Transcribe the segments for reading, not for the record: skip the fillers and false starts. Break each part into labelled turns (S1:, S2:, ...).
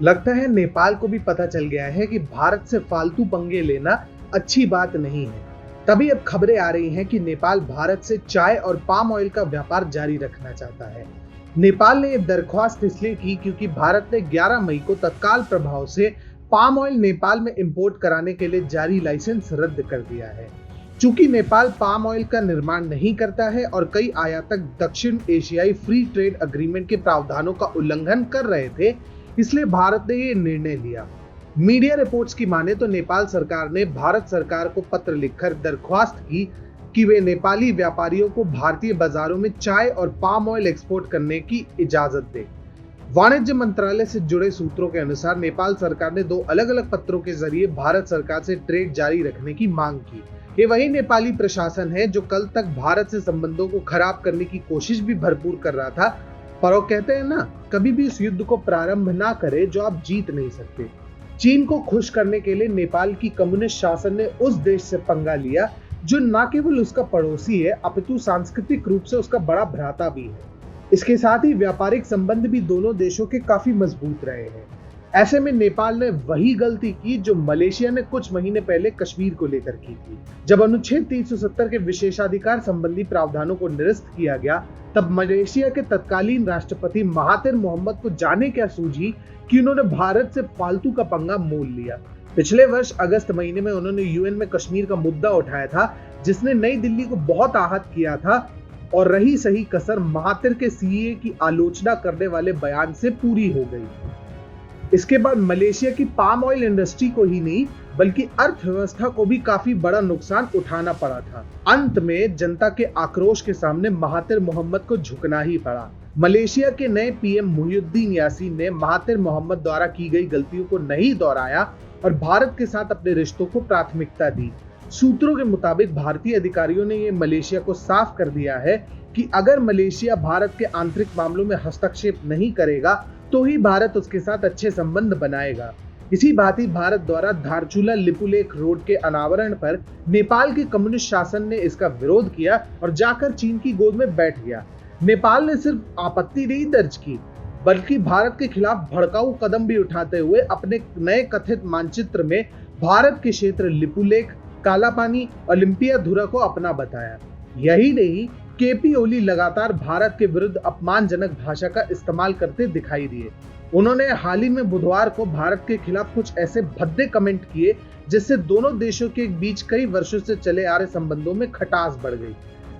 S1: लगता है नेपाल को भी पता चल गया है कि भारत से फालतू पंगे लेना अच्छी बात नहीं है। तभी अब खबरें आ रही हैं कि नेपाल भारत से चाय और पाम ऑयल का व्यापार जारी रखना चाहता है। नेपाल ने यह दरख्वास्त इसलिए की क्योंकि भारत ने 11 मई को तत्काल प्रभाव से पाम ऑयल नेपाल में इंपोर्ट कराने के लिए जारी लाइसेंस रद्द कर दिया है। चूंकि नेपाल पाम ऑयल का निर्माण नहीं करता है और कई आयातक दक्षिण एशियाई फ्री ट्रेड अग्रीमेंट के प्रावधानों का उल्लंघन कर रहे थे, इसलिए भारत ने ये निर्णय लिया। मीडिया रिपोर्ट्स की माने तो नेपाल सरकार ने भारत सरकार को पत्र लिखकर दरख्वास्त की कि वे नेपाली व्यापारियों को भारतीय बाजारों में चाय और पाम ऑयल एक्सपोर्ट करने की इजाजत दे। वाणिज्य मंत्रालय से जुड़े सूत्रों के अनुसार नेपाल सरकार ने 2 अलग-अलग पत्रों के जरिए भारत सरकार से ट्रेड जारी रखने की मांग की। ये वही नेपाली प्रशासन है जो कल तक भारत से संबंधों को खराब करने की कोशिश भी भरपूर कर रहा था, पर वो कहते हैं ना, कभी भी इस युद्ध को प्रारंभ ना करें जो आप जीत नहीं सकते। चीन को खुश करने के लिए नेपाल की कम्युनिस्ट शासन ने उस देश से पंगा लिया जो न केवल उसका पड़ोसी है अपितु सांस्कृतिक रूप से उसका बड़ा भ्राता भी है। इसके साथ ही व्यापारिक संबंध भी दोनों देशों के काफी मजबूत रहे हैं। ऐसे में नेपाल ने वही गलती की जो मलेशिया ने कुछ महीने पहले कश्मीर को लेकर की थी। जब अनुच्छेद 370 के विशेषाधिकार संबंधी प्रावधानों को निरस्त किया गया, तब मलेशिया के तत्कालीन राष्ट्रपति महातिर मोहम्मद को जाने क्या सूझी कि उन्होंने भारत से फालतू का पंगा मोल लिया। पिछले वर्ष अगस्त महीने में उन्होंने यूएन में कश्मीर का मुद्दा उठाया था, जिसने नई दिल्ली को बहुत आहत किया था, और रही सही कसर महातिर के सीए की आलोचना करने वाले बयान से पूरी हो गई। इसके बाद मलेशिया की पाम ऑयल इंडस्ट्री को ही नहीं बल्कि अर्थव्यवस्था को भी काफी बड़ा नुकसान उठाना पड़ा था। अंत में जनता के आक्रोश के सामने महातिर मोहम्मद को झुकना ही पड़ा। मलेशिया के नए पीएम मुहियुद्दीन यासीन ने महातिर मोहम्मद द्वारा की गई गलतियों को नहीं दोहराया और भारत के साथ अपने रिश्तों को प्राथमिकता दी। सूत्रों के मुताबिक भारतीय अधिकारियों ने ये मलेशिया को साफ कर दिया है कि अगर मलेशिया भारत के आंतरिक मामलों में हस्तक्षेप नहीं करेगा तो ही भारत उसके साथ अच्छे संबंध बनाएगा। इसी भांति भारत द्वारा धारचूला लिपुलेख रोड के अनावरण पर नेपाल के कम्युनिस्ट शासन ने इसका विरोध किया और जाकर चीन की गोद में बैठ गया। नेपाल ने सिर्फ आपत्ति नहीं दर्ज की बल्कि भारत के खिलाफ भड़काऊ कदम भी उठाते हुए अपने नए कथित मानचित्र में भारत के क्षेत्र लिपुलेख, कालापानी, ओलंपियाधुरा को अपना बताया। यही नहीं, केपी ओली लगातार भारत के विरुद्ध अपमानजनक भाषा का इस्तेमाल करते दिखाई दिए। उन्होंने हाल ही में बुधवार को भारत के खिलाफ कुछ ऐसे भद्दे कमेंट किए जिससे दोनों देशों के बीच कई वर्षों से चले आ रहे संबंधों में खटास बढ़ गई।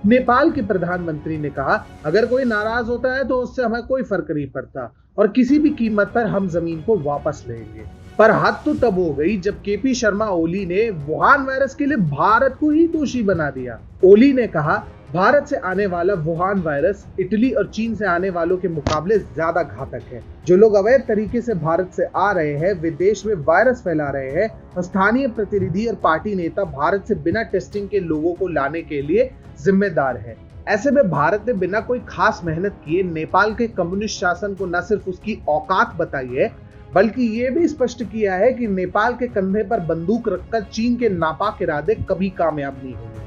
S1: नेपाल के प्रधानमंत्री ने कहा, अगर कोई नाराज होता है तो उससे हमें कोई फर्क नहीं पड़ता और किसी भी कीमत पर हम जमीन को वापस लेंगे। पर हद तो तब हो गई जब केपी शर्मा ओली ने वुहान वायरस के लिए भारत को ही दोषी बना दिया। ओली ने कहा, भारत से आने वाला वुहान वायरस इटली और चीन से आने वालों के मुकाबले ज्यादा घातक है। जो लोग अवैध तरीके से भारत से आ रहे हैं वे देश में वायरस फैला रहे हैं और स्थानीय प्रतिनिधि और पार्टी नेता भारत से बिना टेस्टिंग के लोगों को लाने के लिए जिम्मेदार है। ऐसे में भारत ने बिना कोई खास मेहनत किए नेपाल के कम्युनिस्ट शासन को न सिर्फ उसकी औकात बताई है बल्कि ये भी स्पष्ट किया है कि नेपाल के कंधे पर बंदूक रखकर चीन के नापाक इरादे कभी कामयाब नहीं होंगे।